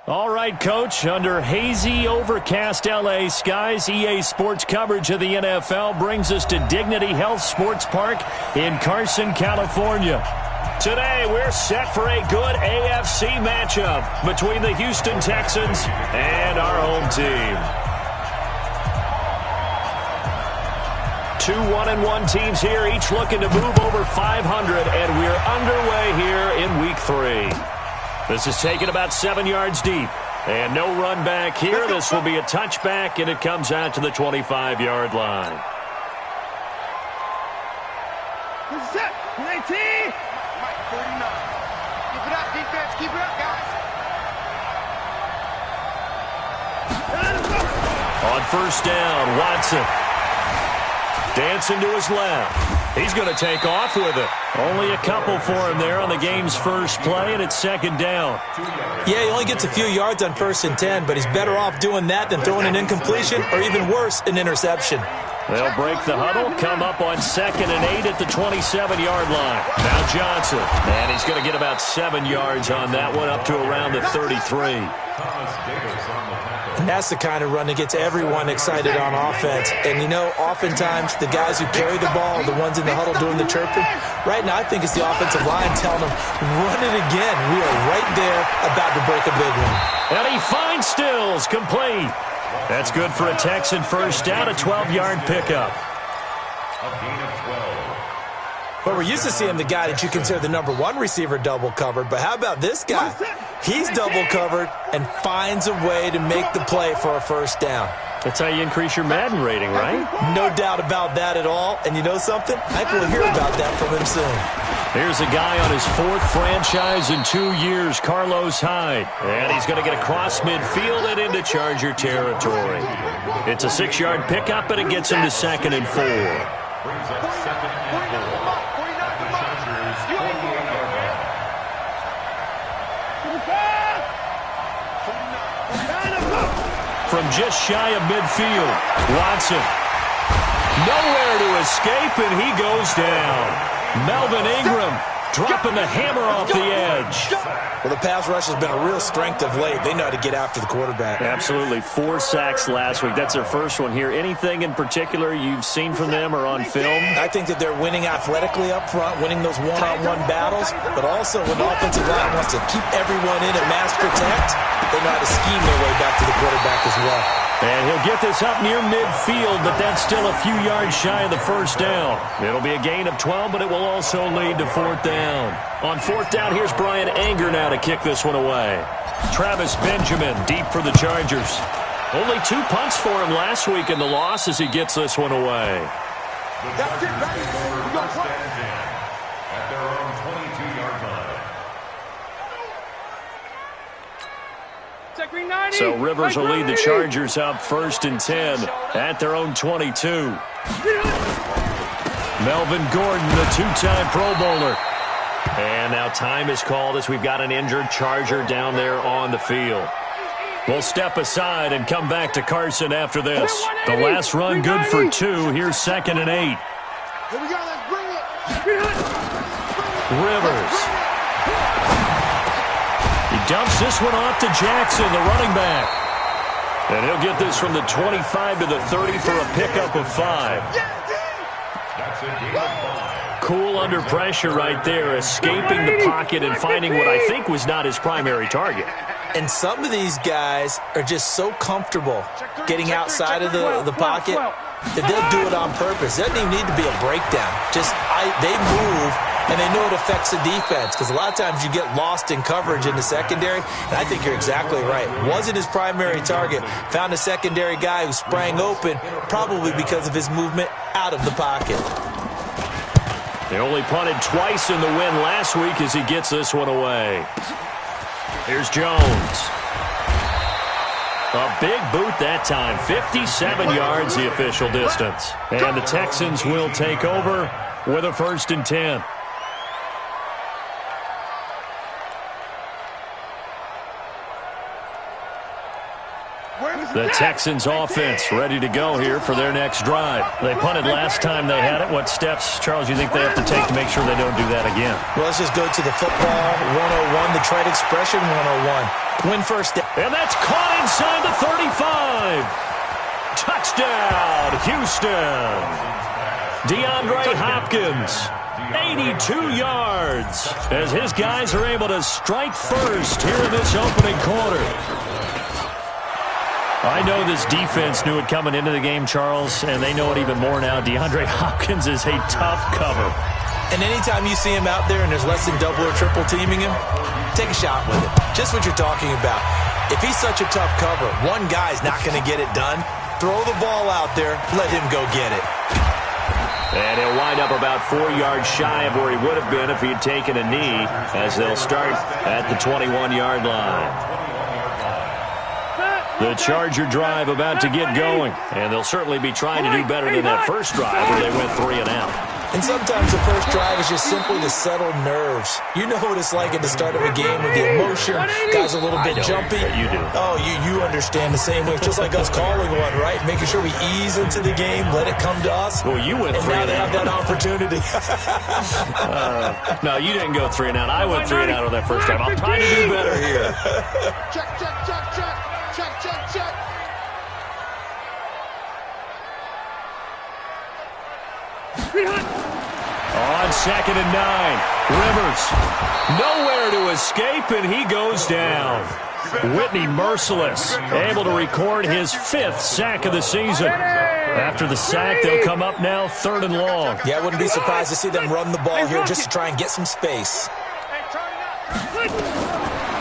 All right, Coach, under hazy, overcast L.A. skies, EA Sports coverage of the NFL brings us to Dignity Health Sports Park in Carson, California. Today, we're set for a good AFC matchup between the Houston Texans and our home team. Two 1-1 teams here, each looking to move over 500, and we're underway here in Week 3. This is taken about 7 yards deep. And no run back here. This will be a touchback, and it comes out to the 25-yard line. Set. 19. 49. Keep it up, defense. Keep it up, guys. On first down, Watson. Dancing to his left. He's going to take off with it. Only a couple for him there on the game's first play, and it's second down. Yeah, he only gets a few yards on 1st and 10, but he's better off doing that than throwing an incompletion or even worse, an interception. They'll break the huddle, come up on 2nd and 8 at the 27-yard line. Now Johnson, and he's going to get about 7 yards on that one, up to around the 33. And that's the kind of run that gets everyone excited on offense. And, you know, oftentimes the guys who carry the ball are the ones in the huddle doing the chirping. Right now, I think it's the offensive line telling them, run it again. We are right there about to break a big one. And he finds Stills, complete. That's good for a Texan first down, a 12-yard pickup. Well, we're used to seeing the guy that you consider the number 1 receiver double covered, but how about this guy? He's double covered and finds a way to make the play for a first down. That's how you increase your Madden rating, right? No doubt about that at all. And you know something? I think we'll hear about that from him soon. Here's a guy on his 4th franchise in 2 years, Carlos Hyde. And he's going to get across midfield and into Charger territory. It's a 6-yard pickup, and it gets him to 2nd and 4. From just shy of midfield, Watson. Nowhere to escape, and he goes down. Melvin Ingram dropping the hammer off the edge. Well, the pass rush has been a real strength of late. They know how to get after the quarterback. Absolutely. 4 sacks last week. That's their first one here. Anything in particular you've seen from them or on film? I think that they're winning athletically up front, winning those one-on-one battles, but also when the offensive line wants to keep everyone in and mass protect, they know how to scheme their way back to the quarterback as well. And he'll get this up near midfield, but that's still a few yards shy of the first down. It'll be a gain of 12, but it will also lead to 4th down. On 4th down, here's Brian Anger now to kick this one away. Travis Benjamin deep for the Chargers. Only 2 punts for him last week in the loss as he gets this one away. That's it, baby. At their own 22-yard line. So Rivers will lead the Chargers up 1st and 10 at their own 22. Melvin Gordon, the 2-time Pro Bowler. And now time is called as we've got an injured Charger down there on the field. We'll step aside and come back to Carson after this. The last run good for 2. Here's 2nd and 8. Here we go. Let's bring it. Rivers. He dumps this one off to Jackson, the running back. And he'll get this from the 25 to the 30 for a pickup of 5. Cool under pressure right there, escaping the pocket and finding what I think was not his primary target. And some of these guys are just so comfortable getting outside of the pocket that they'll do it on purpose. It doesn't even need to be a breakdown. They move, and they know it affects the defense because a lot of times you get lost in coverage in the secondary, and I think you're exactly right. Wasn't his primary target. Found a secondary guy who sprang open, probably because of his movement out of the pocket. They only punted twice in the win last week as he gets this one away. Here's Jones. A big boot that time. 57 yards the official distance. And the Texans will take over with a 1st and 10. The Texans offense ready to go here for their next drive. They punted last time they had it. What steps, Charles, you think they have to take to make sure they don't do that again? Well, let's just go to the football 101, the trade expression 101. Win first down. And that's caught inside the 35. Touchdown, Houston. DeAndre Hopkins, 82 yards, as his guys are able to strike first here in this opening quarter. I know this defense knew it coming into the game, Charles, and they know it even more now. DeAndre Hopkins is a tough cover. And anytime you see him out there and there's less than double or triple teaming him, take a shot with it. Just what you're talking about. If he's such a tough cover, one guy's not going to get it done. Throw the ball out there. Let him go get it. And he'll wind up about 4 yards shy of where he would have been if he had taken a knee, as they'll start at the 21-yard line. The Charger drive about to get going, and they'll certainly be trying to do better than that first drive where they went 3 and out. And sometimes the first drive is just simply to settle nerves. You know what it's like at the start of a game with the emotion. Guys a little bit jumpy. You do. Oh, you understand the same way. It's just like us calling one, right? Making sure we ease into the game, let it come to us. Well, you went 3 and and out. now they have that opportunity. No, you didn't go 3 and out. I went 3 and out on that first drive. I'll try to do better here. Check, check, check, check. Check, check, check. On 2nd and 9, Rivers nowhere to escape, and he goes down. Whitney merciless, able to record his 5th sack of the season. After the sack, they'll come up now 3rd and long. Yeah, I wouldn't be surprised to see them run the ball here just to try and get some space.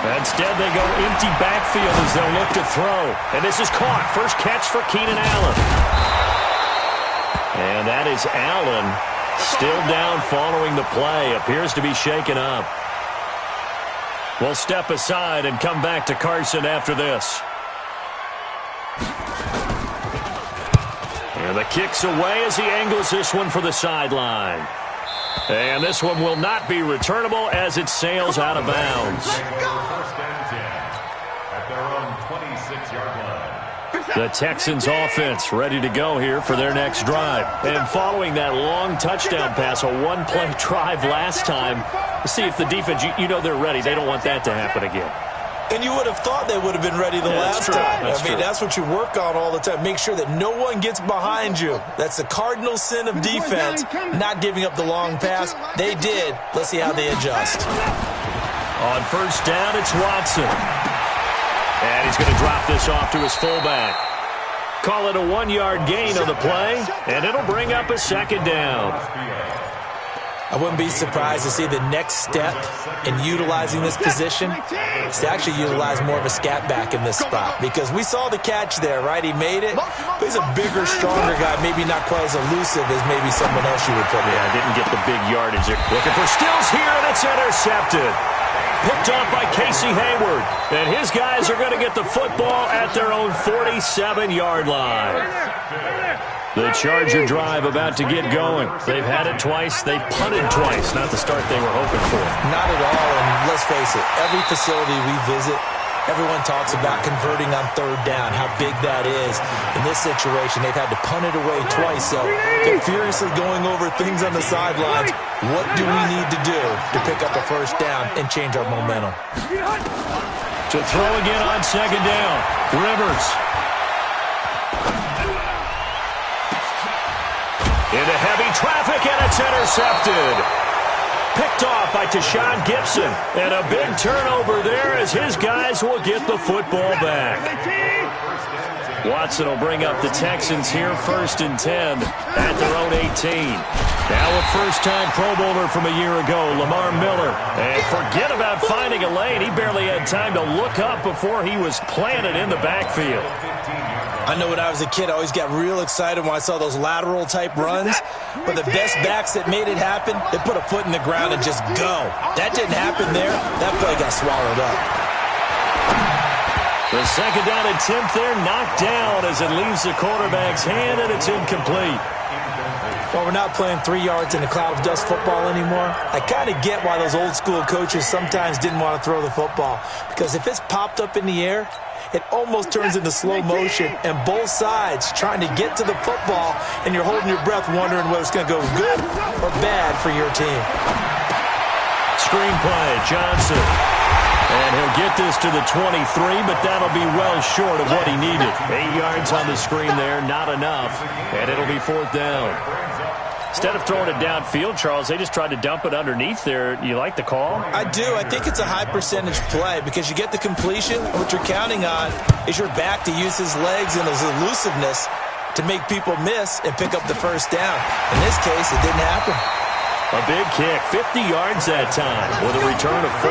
Instead, they go empty backfield as they'll look to throw. And this is caught. First catch for Keenan Allen. And that is Allen still down following the play. Appears to be shaken up. We'll step aside and come back to Carson after this. And the kick's away as he angles this one for the sideline. And this one will not be returnable as it sails out of bounds. First and 10 at their own 26-yard line. The Texans offense ready to go here for their next drive. And following that long touchdown pass, a one-play drive last time, see if the defense, you know they're ready. They don't want that to happen again. And you would have thought they would have been ready the last time. I mean, that's what you work on all the time. Make sure that no one gets behind you. That's the cardinal sin of defense, not giving up the long pass. They did. Let's see how they adjust. On first down, it's Watson. And he's going to drop this off to his fullback. Call it a 1-yard gain on the play, and it'll bring up a 2nd down. I wouldn't be surprised to see the next step in utilizing this position is to actually utilize more of a scat back in this spot. Because we saw the catch there, right? He made it. But he's a bigger, stronger guy, maybe not quite as elusive as maybe someone else you would put in. Yeah, didn't get the big yardage. Looking for Stills here, and it's intercepted. Picked off by Casey Hayward. And his guys are going to get the football at their own 47-yard line. The Charger drive about to get going. They've had it twice. They've punted twice. Not the start they were hoping for. Not at all. And let's face it, every facility we visit, everyone talks about converting on 3rd down, how big that is. In this situation, they've had to punt it away twice. So they're furiously going over things on the sidelines. What do we need to do to pick up a first down and change our momentum? To throw again on 2nd down. Rivers. Into heavy traffic, and it's intercepted. Picked off by Tashawn Gibson. And a big turnover there as his guys will get the football back. Watson will bring up the Texans here 1st and 10 at their own 18. Now a first-time Pro Bowler from a year ago, Lamar Miller. And forget about finding a lane. He barely had time to look up before he was planted in the backfield. I know when I was a kid, I always got real excited when I saw those lateral-type runs. But the best backs that made it happen, they put a foot in the ground and just go. That didn't happen there. That play got swallowed up. The 2nd down attempt there knocked down as it leaves the quarterback's hand, and it's incomplete. Well, we're not playing 3 yards in a cloud of dust football anymore. I kind of get why those old school coaches sometimes didn't want to throw the football, because if it's popped up in the air, it almost turns into slow motion, and both sides trying to get to the football, and you're holding your breath wondering whether it's going to go good or bad for your team. Screenplay, Johnson. And he'll get this to the 23, but that'll be well short of what he needed. 8 yards on the screen there, not enough, and it'll be 4th down. Instead of throwing it downfield, Charles, they just tried to dump it underneath there. You like the call? I do. I think it's a high-percentage play because you get the completion. What you're counting on is your back to use his legs and his elusiveness to make people miss and pick up the first down. In this case, it didn't happen. A big kick, 50 yards that time with a return of 4.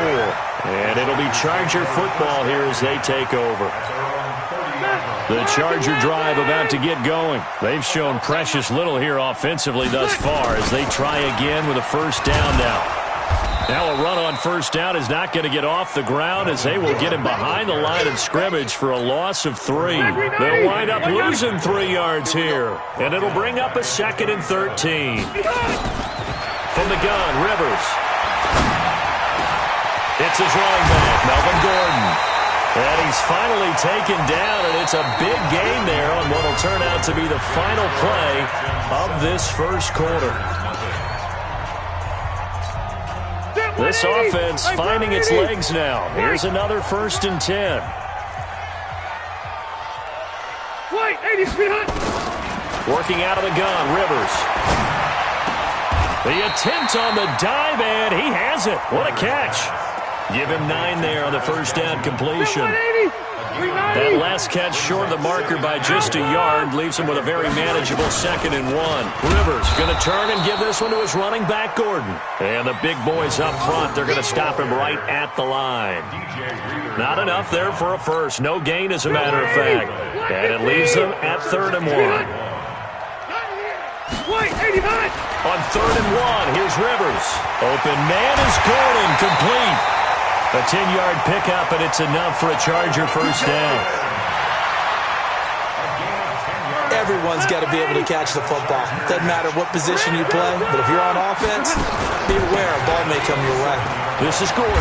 And it'll be Charger football here as they take over. The Charger drive about to get going. They've shown precious little here offensively thus far as they try again with a first down now. Now a run on first down is not going to get off the ground as they will get him behind the line of scrimmage for a loss of 3. They'll wind up losing 3 yards here. And it'll bring up a 2nd and 13. From the gun, Rivers. It's his running back, Melvin Gordon. And he's finally taken down, and it's a big gain there on what will turn out to be the final play of this first quarter. This offense finding its legs now. Here's another 1st and 10. Working out of the gun, Rivers. The attempt on the dive, and he has it. What a catch. Give him 9 there on the first down completion. That last catch short of the marker by just a yard leaves him with a very manageable 2nd and 1. Rivers going to turn and give this one to his running back, Gordon. And the big boys up front, they're going to stop him right at the line. Not enough there for a first. No gain, as a matter of fact. And it leaves them at 3rd and 1. On 3rd and 1, here's Rivers. Open man is Gordon, complete. A 10-yard pickup, and it's enough for a Charger first down. Everyone's got to be able to catch the football. Doesn't matter what position you play, but if you're on offense, be aware a ball may come your way. This is Gordon.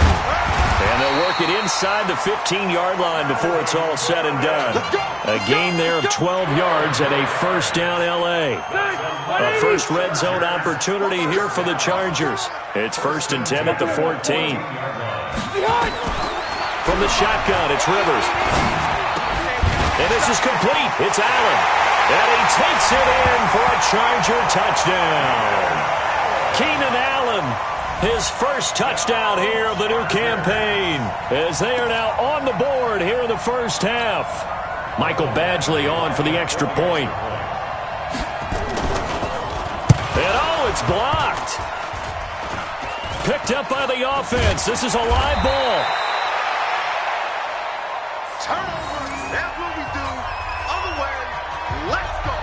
And they'll work it inside the 15-yard line before it's all said and done. A gain there of 12 yards and a first down L.A. A first red zone opportunity here for the Chargers. It's 1st and 10 at the 14. From the shotgun, it's Rivers. And this is complete. It's Allen. And he takes it in for a Charger touchdown. Keenan Allen, his first touchdown here of the new campaign, as they are now on the board here in the first half. Michael Badgley on for the extra point. And oh, it's blocked. Picked up by the offense. This is a live ball. Turnover. That's what we do. Other way. Let's go.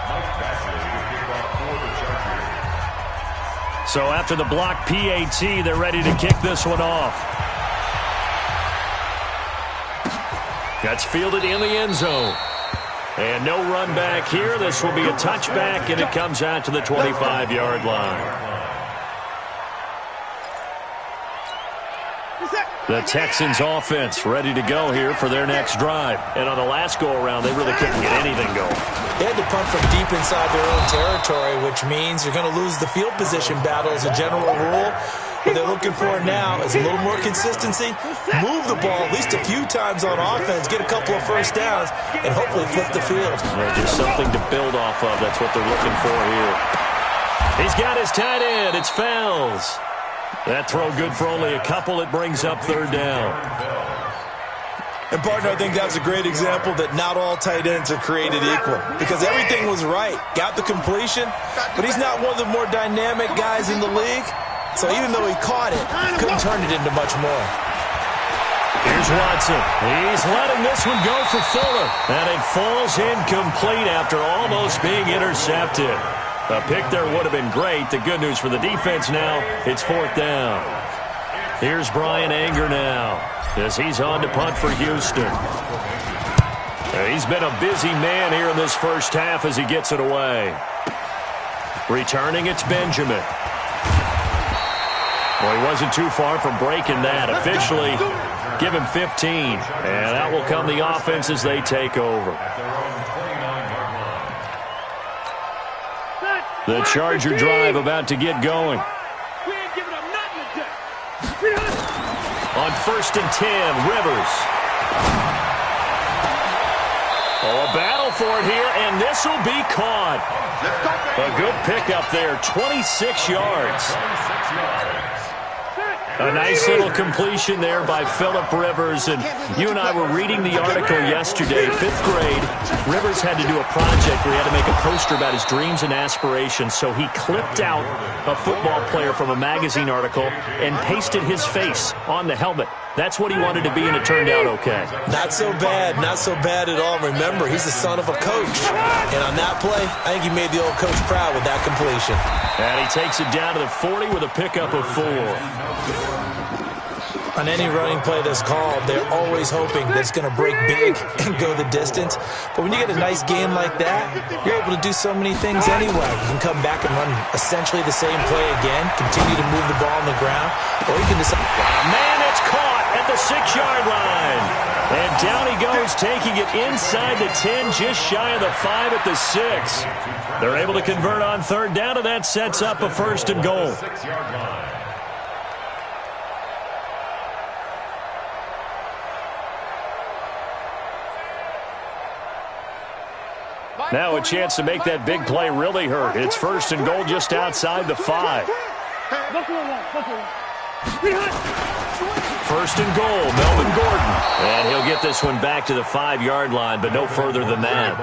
Mike Badgley will kick off for the Chargers. So after the block PAT, they're ready to kick this one off. That's fielded in the end zone. And no run back here. This will be a touchback, and it comes out to the 25-yard line. The Texans offense ready to go here for their next drive. And on the last go-around, they really couldn't get anything going. They had to punt from deep inside their own territory, which means you're going to lose the field position battle as a general rule. What they're looking for now is a little more consistency, move the ball at least a few times on offense, get a couple of first downs, and hopefully flip the field. Yeah, just something to build off of. That's what they're looking for here. He's got his tight end. It's Fells. That throw good for only a couple. It brings up 3rd down. And, partner, I think that was a great example that not all tight ends are created equal, because everything was right. Got the completion, but he's not one of the more dynamic guys in the league. So even though he caught it, couldn't turn it into much more. Here's Watson. He's letting this one go for Fuller. And it falls incomplete after almost being intercepted. A pick there would have been great. The good news for the defense now, it's 4th down. Here's Brian Anger now as he's on to punt for Houston. He's been a busy man here in this first half as he gets it away. Returning, it's Benjamin. Well, he wasn't too far from breaking that. Officially, give him 15. And out will come the offense as they take over. The Charger drive about to get going. On 1st and 10, Rivers. Oh, a battle for it here, and this will be caught. A good pickup there, 26 yards. A nice little completion there by Phillip Rivers. And you and I were reading the article yesterday, 5th grade. Rivers had to do a project where he had to make a poster about his dreams and aspirations. So he clipped out a football player from a magazine article and pasted his face on the helmet. That's what he wanted to be, and it turned out okay. Not so bad at all. Remember, he's the son of a coach. And on that play, I think he made the old coach proud with that completion. And he takes it down to the 40 with a pickup of 4. On any running play that's called, they're always hoping that it's going to break big and go the distance. But when you get a nice game like that, you're able to do so many things anyway. You can come back and run essentially the same play again, continue to move the ball on the ground, or you can decide. Man, it's caught at the 6-yard line. And down he goes, taking it inside the 10, just shy of the 5 at the 6. They're able to convert on 3rd down, and that sets up a 1st and goal. Now a chance to make that big play really hurt. It's 1st and goal just outside the 5. 1st and goal, Melvin Gordon. And he'll get this one back to the 5-yard line, but no further than that.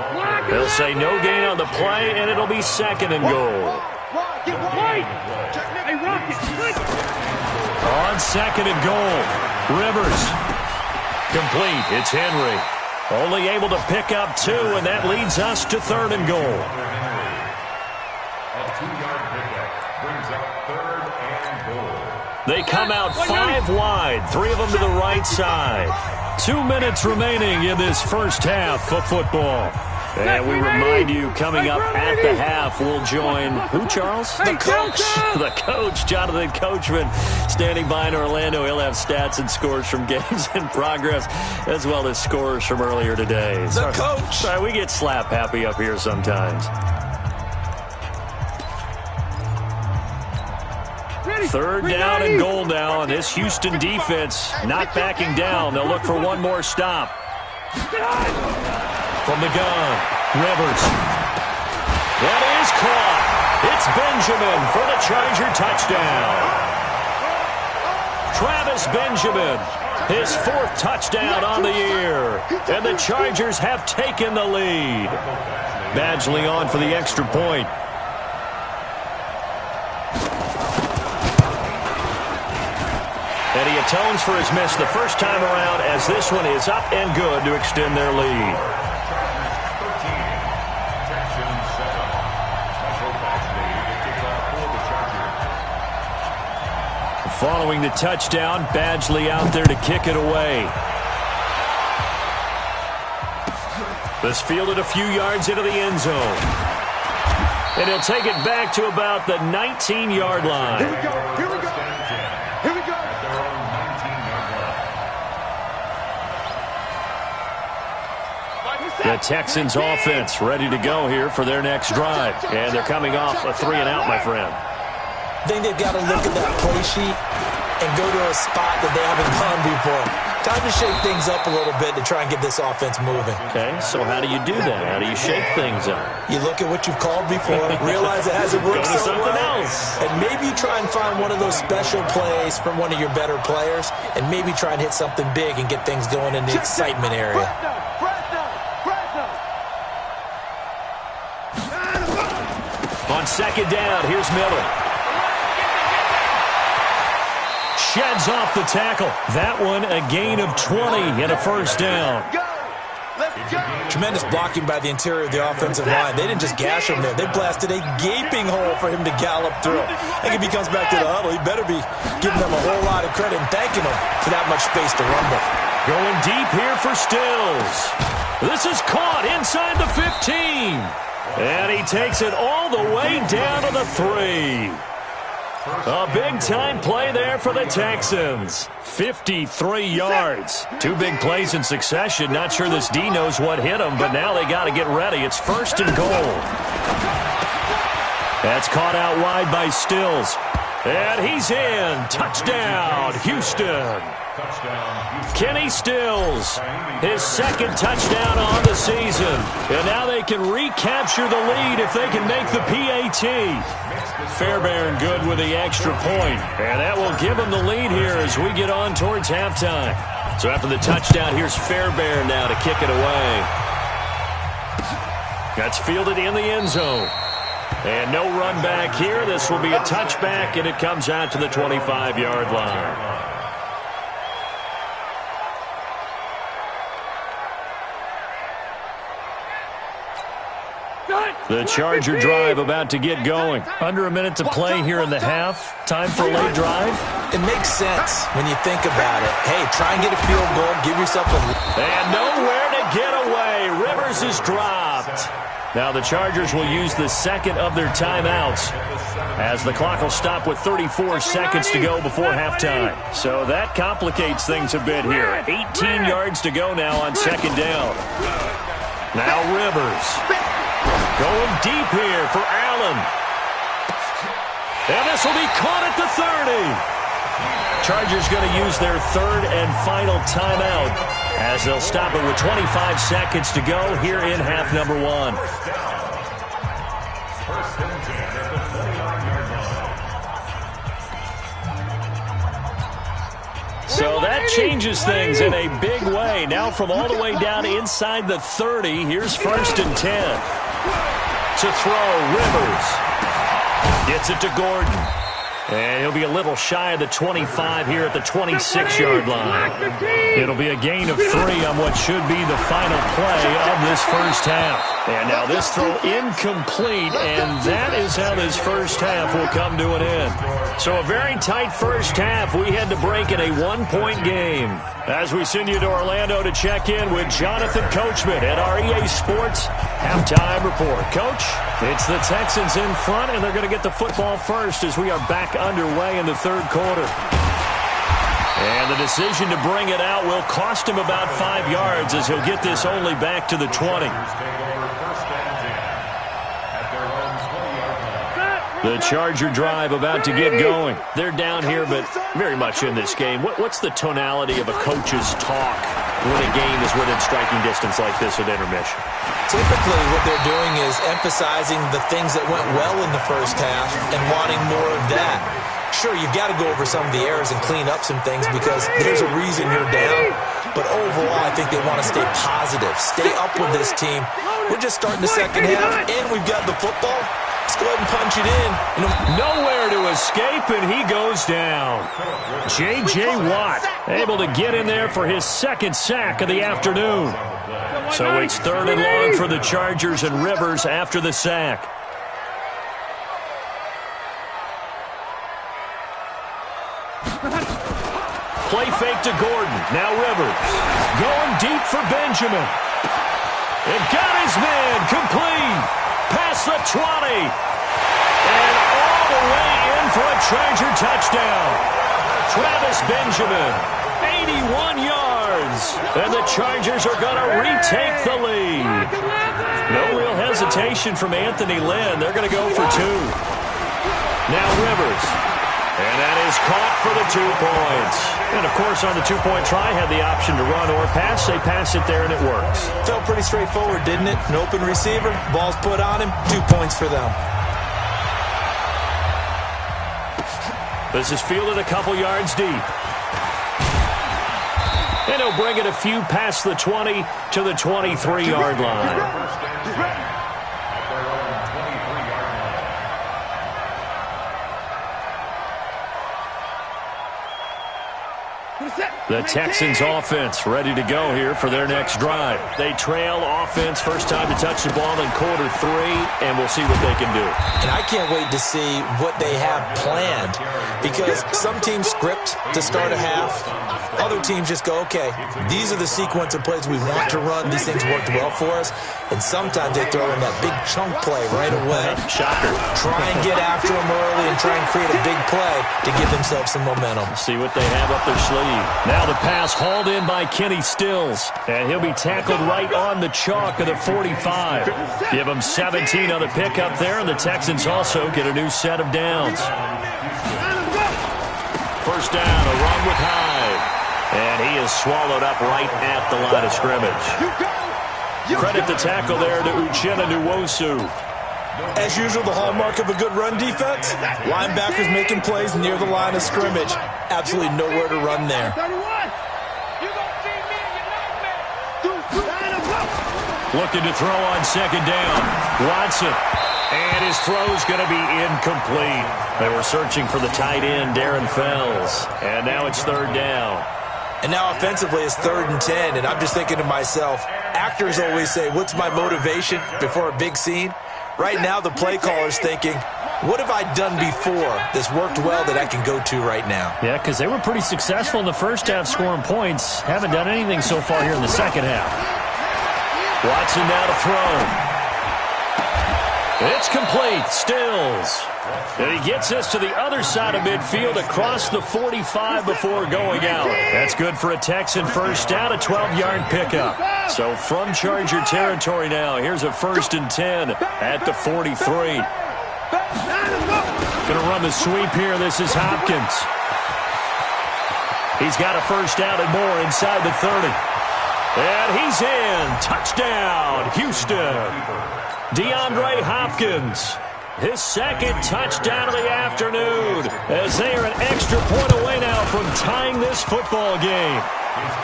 They'll say no gain on the play, and it'll be 2nd and goal. On 2nd and goal, Rivers. Complete, it's Henry. Only able to pick up 2, and that leads us to 3rd and goal. A 2-yard pickup brings up 3rd and goal. They come out 5 wide, 3 of them to the right side. 2 minutes remaining in this first half of football. And we remind you, coming up at the half, we'll join who, Charles? The coach. The coach, Jonathan Coachman, standing by in Orlando. He'll have stats and scores from games in progress, as well as scores from earlier today. The coach. Sorry, we get slap happy up here sometimes. 3rd down and goal now, and this Houston defense not backing down. They'll look for one more stop. From the gun, Rivers. That is caught. It's Benjamin for the Charger touchdown. Travis Benjamin, his 4th touchdown on the year. And the Chargers have taken the lead. Badgley on for the extra point. And he atones for his miss the first time around, as this one is up and good to extend their lead. Following the touchdown, Badgley out there to kick it away. This fielded a few yards into the end zone. And he'll take it back to about the 19-yard line. Here we go. Here we go. Here we go. At their own 19-yard line. The Texans offense ready to go here for their next drive. And they're coming off a 3-and-out, my friend. I think they've got to look at that play sheet and go to a spot that they haven't gone before. Time to shake things up a little bit to try and get this offense moving. Okay, so how do you do that? How do you shake things up? You look at what you've called before, realize it hasn't worked Go to so something well, else. and maybe you try and find one of those special plays from one of your better players, and maybe try and hit something big and get things going in the excitement area. On 2nd down, here's Miller. Sheds off the tackle. That one a gain of 20 and a 1st down. Tremendous blocking by the interior of the offensive line. They didn't just gash him there. They blasted a gaping hole for him to gallop through. I think if he comes back to the huddle, he better be giving them a whole lot of credit and thanking them for that much space to rumble. Going deep here for Stills. This is caught inside the 15. And he takes it all the way down to the 3. A big-time play there for the Texans. 53 yards. 2 big plays in succession. Not sure this D knows what hit him, but now they got to get ready. It's 1st and goal. That's caught out wide by Stills. And he's in. Touchdown, Houston. Kenny Stills, his 2nd touchdown on the season. And now they can recapture the lead if they can make the PAT. Fairbairn good with the extra point. And that will give them the lead here as we get on towards halftime. So after the touchdown, here's Fairbairn now to kick it away. That's fielded in the end zone. And no run back here. This will be a touchback, and it comes out to the 25-yard line. The Charger drive about to get going. Under a minute to play here in the half. Time for a late drive. It makes sense when you think about it. Hey, try and get a field goal. Give yourself a... And nowhere to get away. Rivers is dropped. Now the Chargers will use the 2nd of their timeouts as the clock will stop with 34 seconds to go before halftime. So that complicates things a bit here. 18 yards to go now on 2nd down. Now Rivers going deep here for Allen. And this will be caught at the 30. Chargers going to use their 3rd and final timeout as they'll stop it with 25 seconds to go here in half number 1. So that changes things in a big way. Now from all the way down inside the 30, here's 1st and 10. To throw, Rivers. Gets it to Gordon. And he'll be a little shy of the 25 here at the 26-yard line. It'll be a gain of 3 on what should be the final play of this first half. And now this throw incomplete, and that is how this first half will come to an end. So a very tight first half. We had to break in a 1-point game. As we send you to Orlando to check in with Jonathan Coachman at our EA Sports Halftime Report. Coach, it's the Texans in front, and they're going to get the football first as we are back underway in the 3rd quarter. And the decision to bring it out will cost him about 5 yards as he'll get this only back to the 20. The Charger drive about to get going. They're down here, but very much in this game. What's the tonality of a coach's talk when a game is within striking distance like this at intermission? Typically, what they're doing is emphasizing the things that went well in the first half and wanting more of that. Sure, you've got to go over some of the errors and clean up some things because there's a reason you're down. But overall, I think they want to stay positive, stay up with this team. We're just starting the second half, and we've got the football. Let's go ahead and punch it in. Nowhere to escape, and he goes down. J.J. Watt able to get in there for his 2nd sack of the afternoon. So it's 3rd and long for the Chargers, and Rivers after the sack. Play fake to Gordon. Now Rivers. Going deep for Benjamin. And got his man complete. Past the 20. And all the way in for a Charger touchdown. Travis Benjamin. 81 yards. And the Chargers are going to retake the lead. No real hesitation from Anthony Lynn. They're going to go for 2. Now Rivers. And that is caught for the 2 points. And, of course, on the 2-point try, had the option to run or pass. They pass it there, and it works. Felt pretty straightforward, didn't it? An open receiver, ball's put on him, 2 points for them. This is fielded a couple yards deep. And he'll bring it a few past the 20 to the 23-yard line. The Texans offense ready to go here for their next drive. They trail offense, first time to touch the ball in quarter 3, and we'll see what they can do. And I can't wait to see what they have planned, because some teams script to start a half. Other teams just go, okay, these are the sequence of plays we want to run. These things worked well for us. And sometimes they throw in that big chunk play right away. Shocker. Try and get after them early and try and create a big play to give themselves some momentum. See what they have up their sleeve. Now the pass hauled in by Kenny Stills. And he'll be tackled right on the chalk of the 45. Give him 17 on the pickup there, and the Texans also get a new set of downs. First down, a run with Hyde. And he is swallowed up right at the line of scrimmage. Credit the tackle there to Uchenna Nwosu. As usual, the hallmark of a good run defense, linebackers making plays near the line of scrimmage. Absolutely nowhere to run there. Looking to throw on second down. Watson. And his throw's going to be incomplete. They were searching for the tight end, Darren Fells. And now it's third down. And now offensively it's 3rd and 10, and I'm just thinking to myself, actors always say, what's my motivation before a big scene? Right now the play caller's thinking, what have I done before that's worked well that I can go to right now? Yeah, because they were pretty successful in the first half scoring points. Haven't done anything so far here in the second half. Watson now to throw. It's complete. Stills. And he gets us to the other side of midfield across the 45 before going out. That's good for a Texan first down, a 12-yard pickup. So from Charger territory now, here's a 1st and 10 at the 43. Going to run the sweep here. This is Hopkins. He's got a first down and more inside the 30. And he's in. Touchdown, Houston. DeAndre Hopkins, his 2nd touchdown of the afternoon, as they are an extra point away now from tying this football game.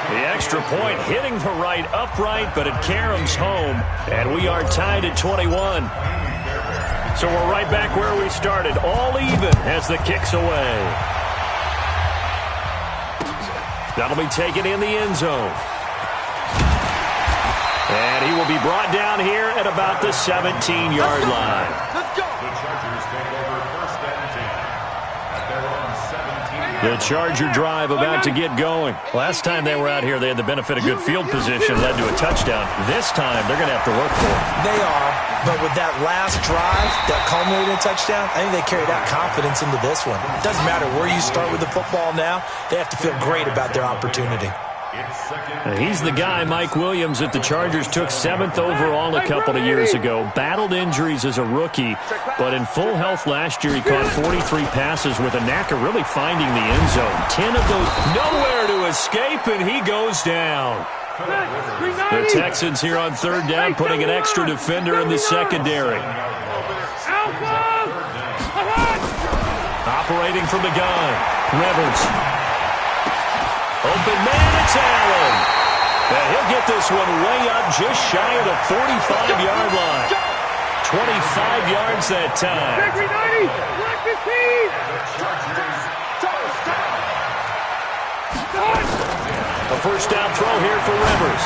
The extra point hitting the right upright, but it caroms home, and we are tied at 21. So we're right back where we started, all even as the kick's away. That'll be taken in the end zone. And he will be brought down here at about the 17-yard line. The Chargers take over 1st and 10 at their own 17. The Charger drive about to get going. Last time they were out here, they had the benefit of good field position, led to a touchdown. This time, they're going to have to work for it. They are, but with that last drive that culminated in a touchdown, I think they carried that confidence into this one. It doesn't matter where you start with the football now. They have to feel great about their opportunity. He's the guy, Mike Williams, that the Chargers took 7th overall a couple of years ago. Battled injuries as a rookie, but in full health last year, he caught 43 passes with a knack of really finding the end zone. 10 of those, nowhere to escape, and he goes down. The Texans here on 3rd down, putting an extra defender in the secondary. Operating from the gun, Rivers. Open man, it's Allen. And he'll get this one way up just shy of the 45-yard line. 25 yards that time. A first down throw here for Rivers.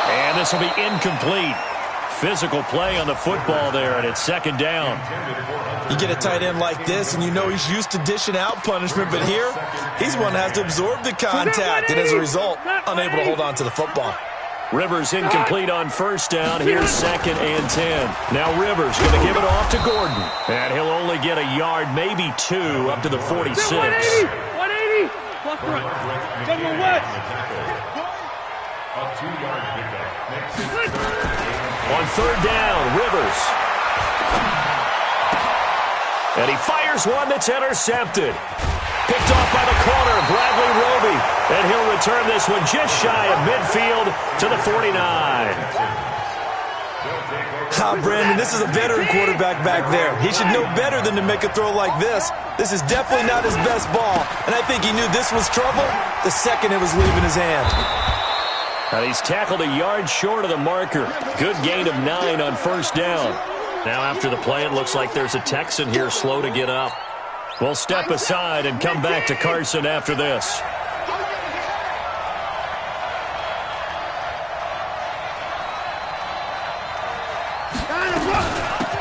And this will be incomplete. Physical play on the football there, and it's 2nd down. You get a tight end like this, and you know he's used to dishing out punishment, but here, he's one that has to absorb the contact, and as a result, unable to hold on to the football. Rivers incomplete on first down. Here's 2nd and 10. Now Rivers going to give it off to Gordon, and he'll only get a yard, maybe 2, up to the 46. 180. Plus right. General West. A 2-yard pickup. Makes it 3rd. On 3rd down, Rivers. And he fires one that's intercepted. Picked off by the corner, Bradley Roby. And he'll return this one just shy of midfield to the 49. Brandon, this is a veteran quarterback back there. He should know better than to make a throw like this. This is definitely not his best ball. And I think he knew this was trouble the second it was leaving his hand. And he's tackled a yard short of the marker. Good gain of 9 on first down. Now after the play, it looks like there's a Texan here slow to get up. We'll step aside and come back to Carson after this.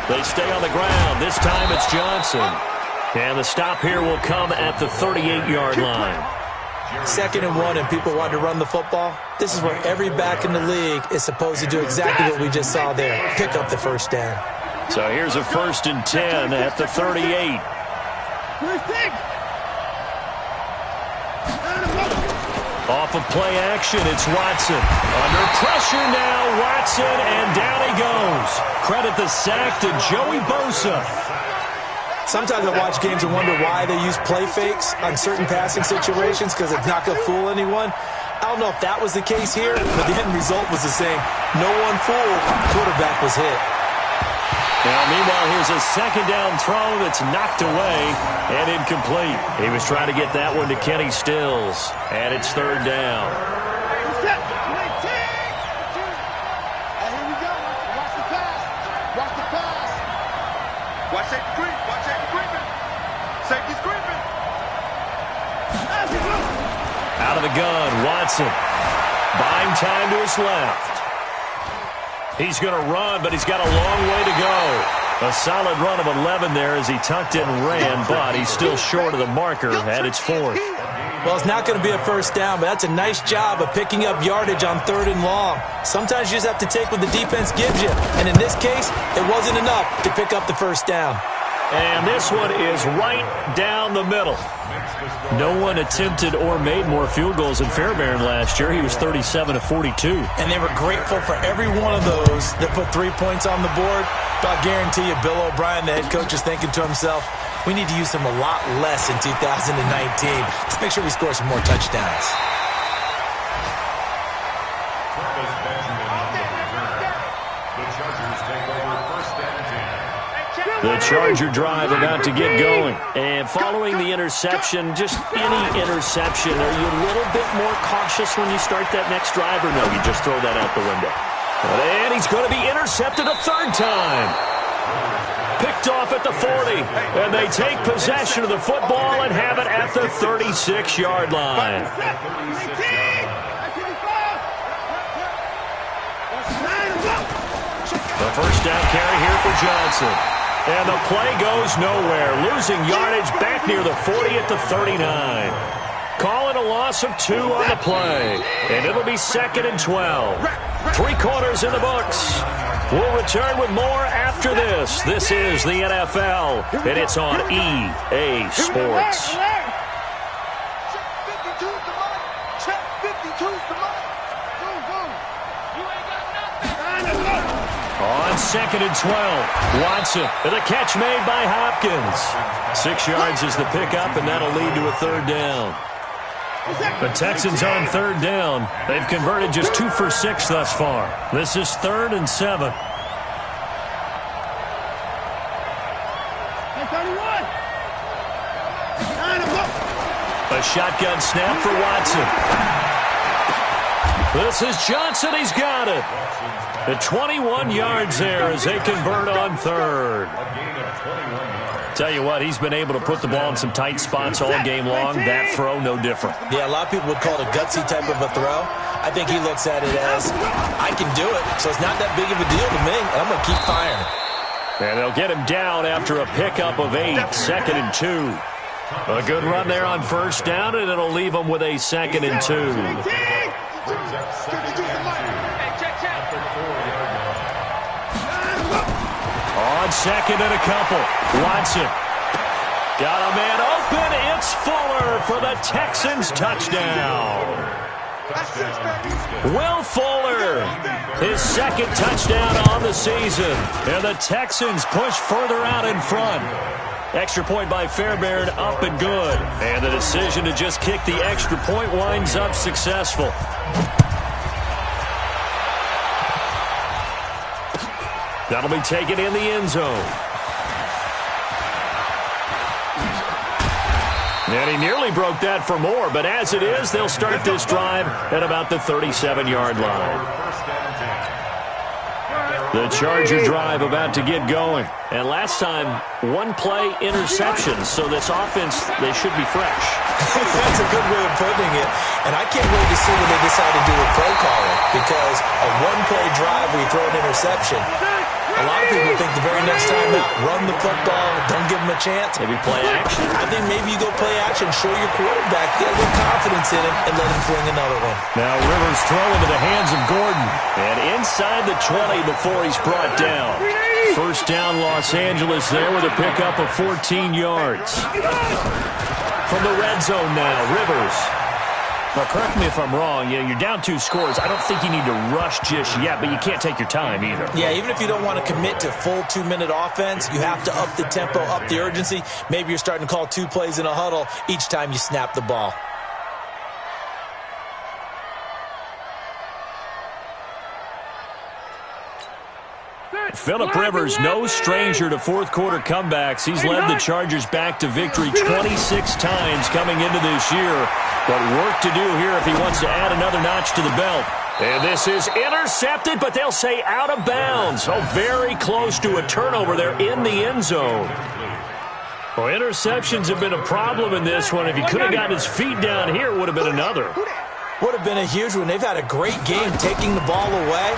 They stay on the ground. This time it's Johnson. And the stop here will come at the 38-yard line. 2nd and 1 and people want to run the football. This is where every back in the league is supposed to do exactly what we just saw there. Pick up the first down. So here's a 1st and 10 at the 38. Off of play action, it's Watson. Under pressure now, Watson, and down he goes. Credit the sack to Joey Bosa. Sometimes I watch games and wonder why they use play fakes on certain passing situations because it's not going to fool anyone. I don't know if that was the case here, but the end result was the same. No one fooled. Quarterback was hit. Now, meanwhile, here's a 2nd down throw that's knocked away and incomplete. He was trying to get that one to Kenny Stills, and it's 3rd down. Here we go. Watch the pass. Watch the pass. Watch safety creep. Watch safety creeping. Safety's creeping. Out of the gun, Watson. Buying time to his left. He's going to run, but he's got a long way to go. A solid run of 11 there as he tucked in and ran, but he's still short of the marker, and it's 4th. Well, it's not going to be a first down, but that's a nice job of picking up yardage on 3rd and long. Sometimes you just have to take what the defense gives you, and in this case, it wasn't enough to pick up the first down. And this one is right down the middle. No one attempted or made more field goals than Fairbairn last year. He was 37 of 42. And they were grateful for every one of those that put 3 points on the board. But I guarantee you, Bill O'Brien, the head coach, is thinking to himself, we need to use them a lot less in 2019. Let's make sure we score some more touchdowns. The Charger drive about to get going. And following the interception, just any interception, are you a little bit more cautious when you start that next drive, or no, you just throw that out the window? And he's going to be intercepted a 3rd time. Picked off at the 40. And they take possession of the football and have it at the 36-yard line. The 1st down carry here for Johnson. And the play goes nowhere. Losing yardage back near the 40 at the 39. Calling a loss of 2 on the play. And it'll be 2nd and 12. 3 quarters in the books. We'll return with more after this. This is the NFL, and it's on EA Sports. On 2nd and 12, Watson, and the catch made by Hopkins. 6 yards is the pickup, and that'll lead to a 3rd down. The Texans on 3rd down. They've converted just 2 for 6 thus far. This is 3rd and 7. A shotgun snap for Watson. This is Johnson. He's got it. The 21 yards there as they convert on 3rd. Tell you what, he's been able to put the ball in some tight spots all game long. That throw, no different. Yeah, a lot of people would call it a gutsy type of a throw. I think he looks at it as, I can do it, so it's not that big of a deal to me, and I'm going to keep firing. And they'll get him down after a pickup of 8, 2nd and 2. A good run there on 1st down, and it'll leave them with a 2nd and 2. On 2nd and a couple, Watson got a man open. It's Fuller for the Texans touchdown. Will Fuller, his 2nd touchdown on the season. And the Texans push further out in front. Extra point by Fairbairn, up and good. And the decision to just kick the extra point winds up successful. That'll be taken in the end zone. And he nearly broke that for more, but as it is, they'll start this drive at about the 37-yard line. The Charger drive about to get going. And last time, 1-play interception, so this offense, they should be fresh. That's a good way of putting it. And I can't wait to see what they decide to do with play calling, because a 1-play drive where you throw an interception, A lot of people think the very next time out, run the football, don't give them a chance. Maybe play action. I think maybe you go play action, show your quarterback, get a little confidence in him, and let him fling another one. Now Rivers throw into the hands of Gordon. And inside the 20 before he's brought down. First down Los Angeles there with a pickup of 14 yards. From the red zone now, Rivers. Now, correct me if I'm wrong. You're down 2 scores. I don't think you need to rush just yet, but you can't take your time either. Yeah, even if you don't want to commit to full 2-minute offense, you have to up the tempo, up the urgency. Maybe you're starting to call 2 plays in a huddle each time you snap the ball. Phillip Rivers, no stranger to fourth-quarter comebacks. He's led the Chargers back to victory 26 times coming into this year. But work to do here if he wants to add another notch to the belt. And this is intercepted, but they'll say out of bounds. Oh, very close to a turnover there in the end zone. Well, interceptions have been a problem in this one. If he could have gotten his feet down here, it would have been another. Would have been a huge one. They've had a great game taking the ball away.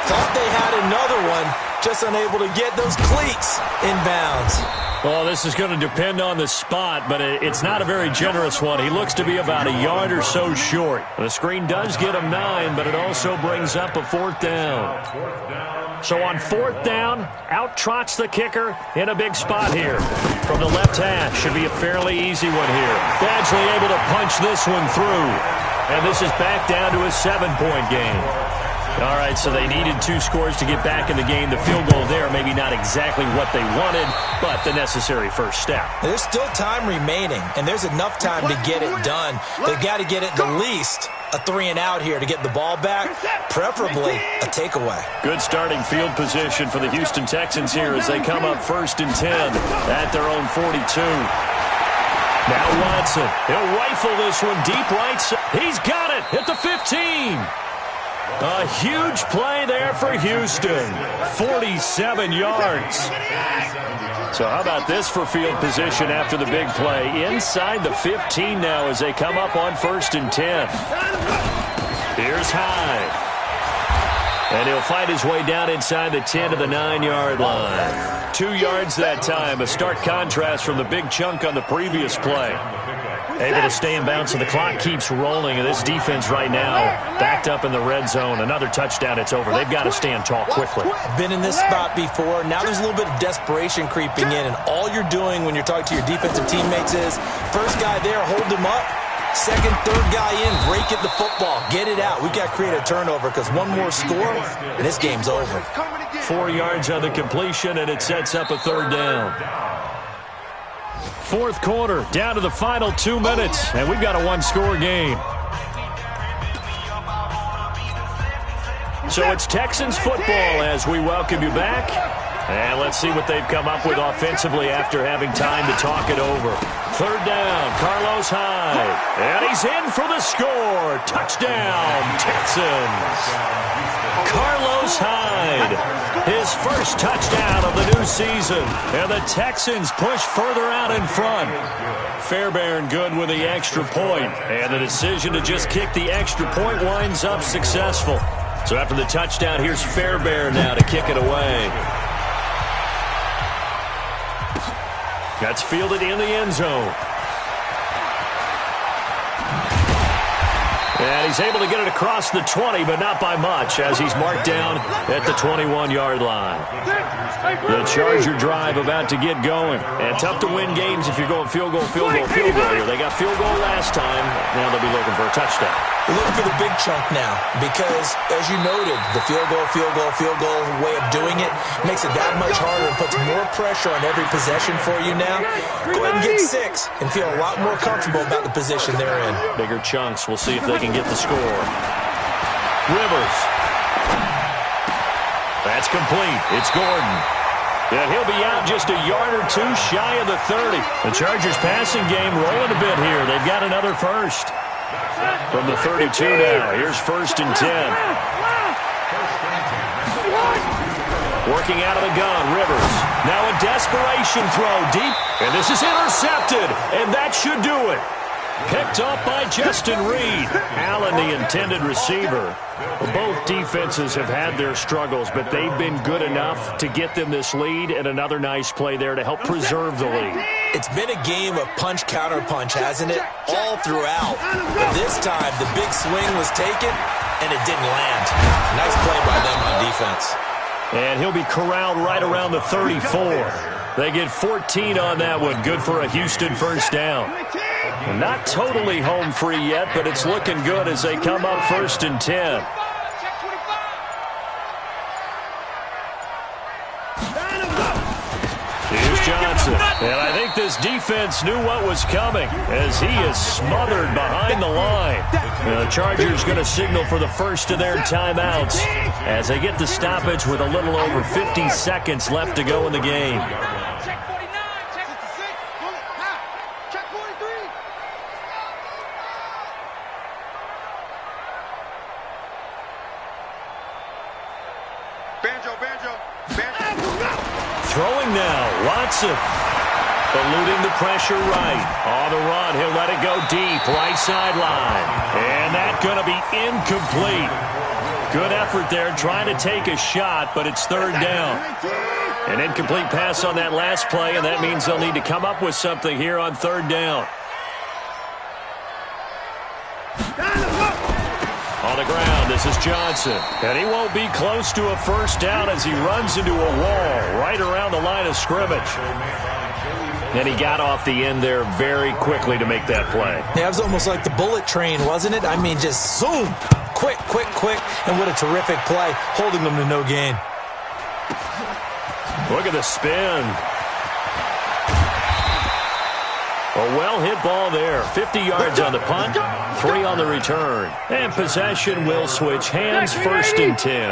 Thought they had another one, just unable to get those cleats inbounds. Well, this is going to depend on the spot, but it's not a very generous one. He looks to be about a yard or so short. The screen does get him 9, but it also brings up a 4th down. So on 4th down, out trots the kicker in a big spot here. From the left hash, should be a fairly easy one here. Badgley able to punch this one through. And this is back down to a 7-point game. All right, so they needed 2 scores to get back in the game. The field goal there, maybe not exactly what they wanted, but the necessary first step. There's still time remaining, and there's enough time to get it done. They've got to get it the least a 3-and-out here to get the ball back, preferably a takeaway. Good starting field position for the Houston Texans here as they come up 1st and 10 at their own 42. Now Watson, he'll rifle this one deep right side. He's got it at the 15. A huge play there for Houston. 47 yards. So how about this for field position after the big play? Inside the 15 now as they come up on 1st and 10. Here's Hyde. And he'll fight his way down inside the 10 to the 9-yard line. 2 yards that time. A stark contrast from the big chunk on the previous play. Able to stay in bounds, so the clock keeps rolling. And this defense right now backed up in the red zone. Another touchdown, it's over. They've got to stand tall quickly. Been in this spot before. Now there's a little bit of desperation creeping in. And all you're doing when you're talking to your defensive teammates is, first guy there, hold him up. Second, third guy in, break at the football. Get it out. We've got to create a turnover because one more score, and this game's over. 4 yards on the completion, and it sets up a 3rd down. 4th quarter, down to the final 2 minutes, and we've got a 1-score game. So it's Texans football as we welcome you back. And let's see what they've come up with offensively after having time to talk it over. 3rd down, Carlos Hyde. And he's in for the score. Touchdown, Texans. Carlos Hyde, his first touchdown of the new season. And the Texans push further out in front. Fairbairn good with the extra point. And the decision to just kick the extra point winds up successful. So after the touchdown, here's Fairbairn now to kick it away. That's fielded in the end zone. And he's able to get it across the 20, but not by much, as he's marked down at the 21-yard line. The Charger drive about to get going. And tough to win games if you're going field goal, field goal, field goal here. They got field goal last time. Now they'll be looking for a touchdown. They're looking for the big chunk now because, as you noted, the field goal way of doing it makes it that much harder and puts more pressure on every possession for you now. Go ahead and get 6 and feel a lot more comfortable about the position they're in. Bigger chunks. We'll see if they can get the score. Rivers. That's complete. It's Gordon. And he'll be out just a yard or 2 shy of the 30. The Chargers passing game rolling a bit here. They've got another first. From the 32 now, here's 1st and 10. Working out of the gun, Rivers. Now a desperation throw deep, and this is intercepted, and that should do it. Picked up by Justin Reed. Allen, the intended receiver. Well, both defenses have had their struggles, but they've been good enough to get them this lead, and another nice play there to help preserve the lead. It's been a game of punch-counter-punch, hasn't it? All throughout. But this time, the big swing was taken, and it didn't land. Nice play by them on defense. And he'll be corralled right around the 34. They get 14 on that one. Good for a Houston first down. Not totally home free yet, but it's looking good as they come up 1st and 10. Here's Johnson. And I think this defense knew what was coming as he is smothered behind the line. The Chargers going to signal for the first of their timeouts as they get the stoppage with a little over 50 seconds left to go in the game. Throwing now, Watson. Eluding the pressure right. On the run, he'll let it go deep, right sideline. And that's going to be incomplete. Good effort there, trying to take a shot, but it's 3rd down. An incomplete pass on that last play, and that means they'll need to come up with something here on 3rd down. On the ground, this is Johnson. And he won't be close to a first down as he runs into a wall right around the line of scrimmage. And he got off the end there very quickly to make that play. Yeah, it was almost like the bullet train, wasn't it? I mean, just zoom. Quick, quick, quick. And what a terrific play, holding them to no gain. Look at the spin. A well-hit ball there. 50 yards on the punt, 3 on the return. And possession will switch hands, 1st and 10.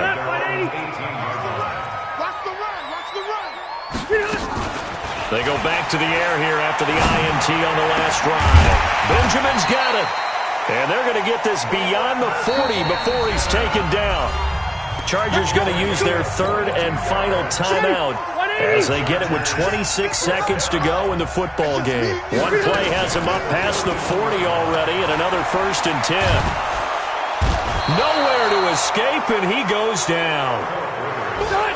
They go back to the air here after the INT on the last drive. Benjamin's got it. And they're going to get this beyond the 40 before he's taken down. Chargers going to use their 3rd and final timeout as they get it with 26 seconds to go in the football game. One play has him up past the 40 already, and another 1st and 10. Nowhere to escape, and he goes down.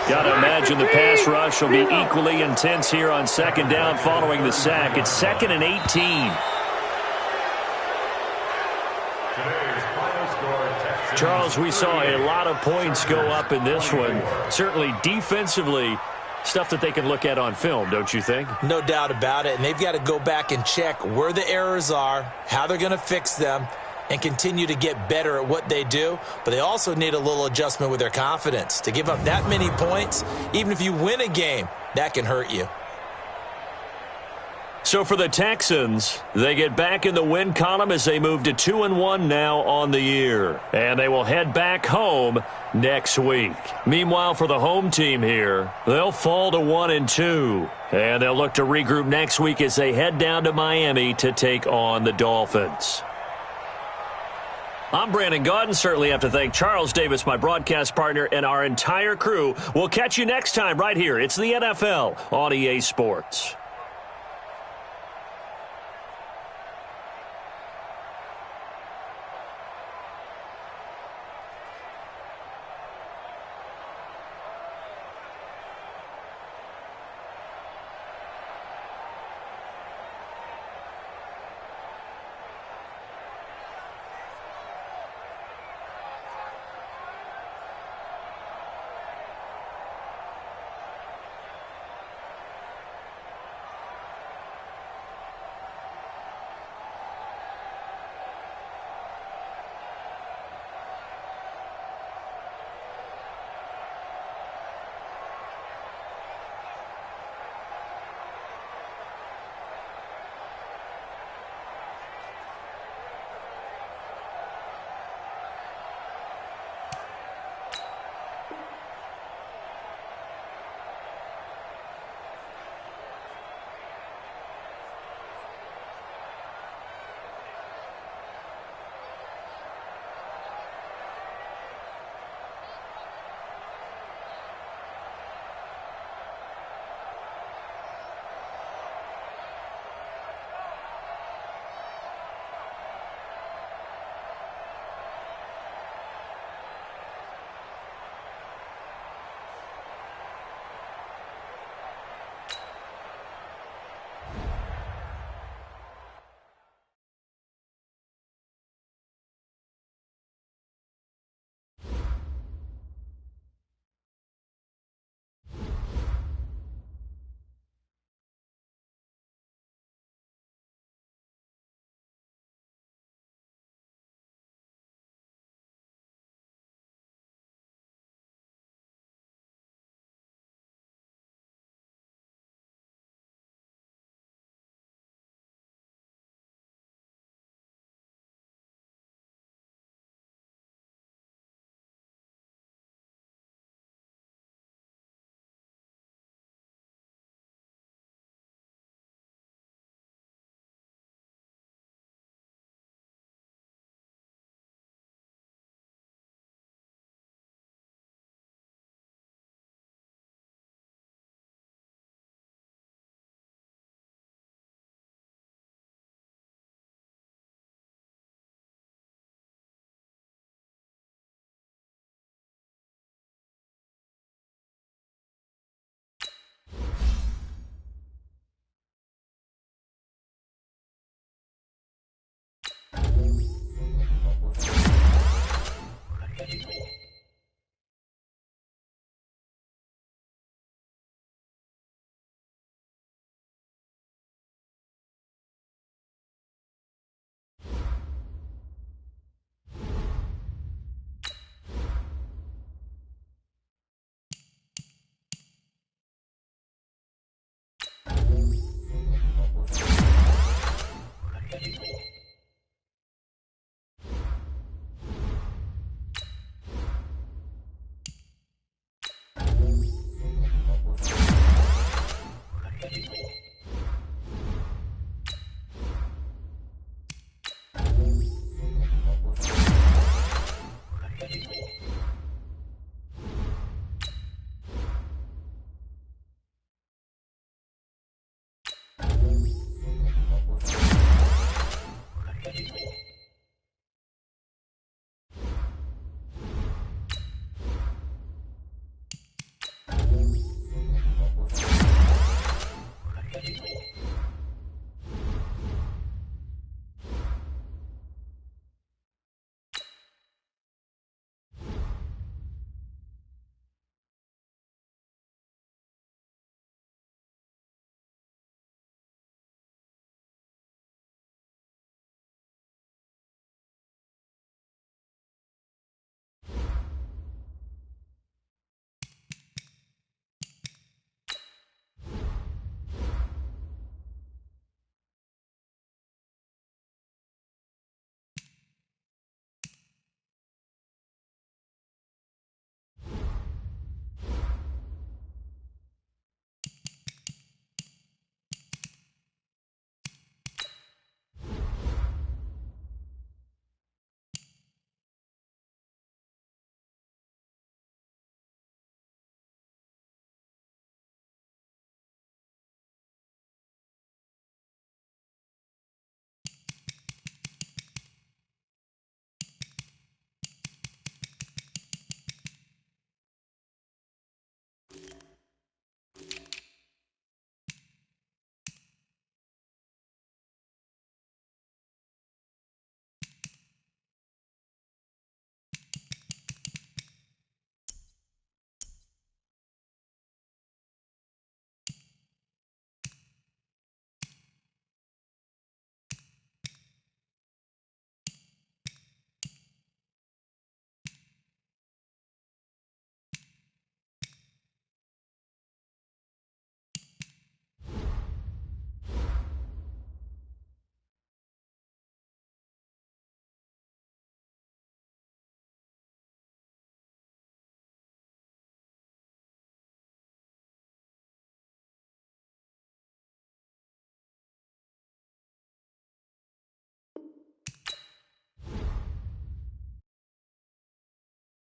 Got to imagine the pass rush will be equally intense here on 2nd down following the sack. It's 2nd and 18. Charles, we saw a lot of points go up in this one. Certainly defensively, stuff that they can look at on film, don't you think? No doubt about it. And they've got to go back and check where the errors are, how they're going to fix them, and continue to get better at what they do. But they also need a little adjustment with their confidence. To give up that many points, even if you win a game, that can hurt you. So for the Texans, they get back in the win column as they move to 2-1 now on the year. And they will head back home next week. Meanwhile, for the home team here, they'll fall to 1-2. And they'll look to regroup next week as they head down to Miami to take on the Dolphins. I'm Brandon Gaudin. Certainly have to thank Charles Davis, my broadcast partner, and our entire crew. We'll catch you next time right here. It's the NFL on EA Sports.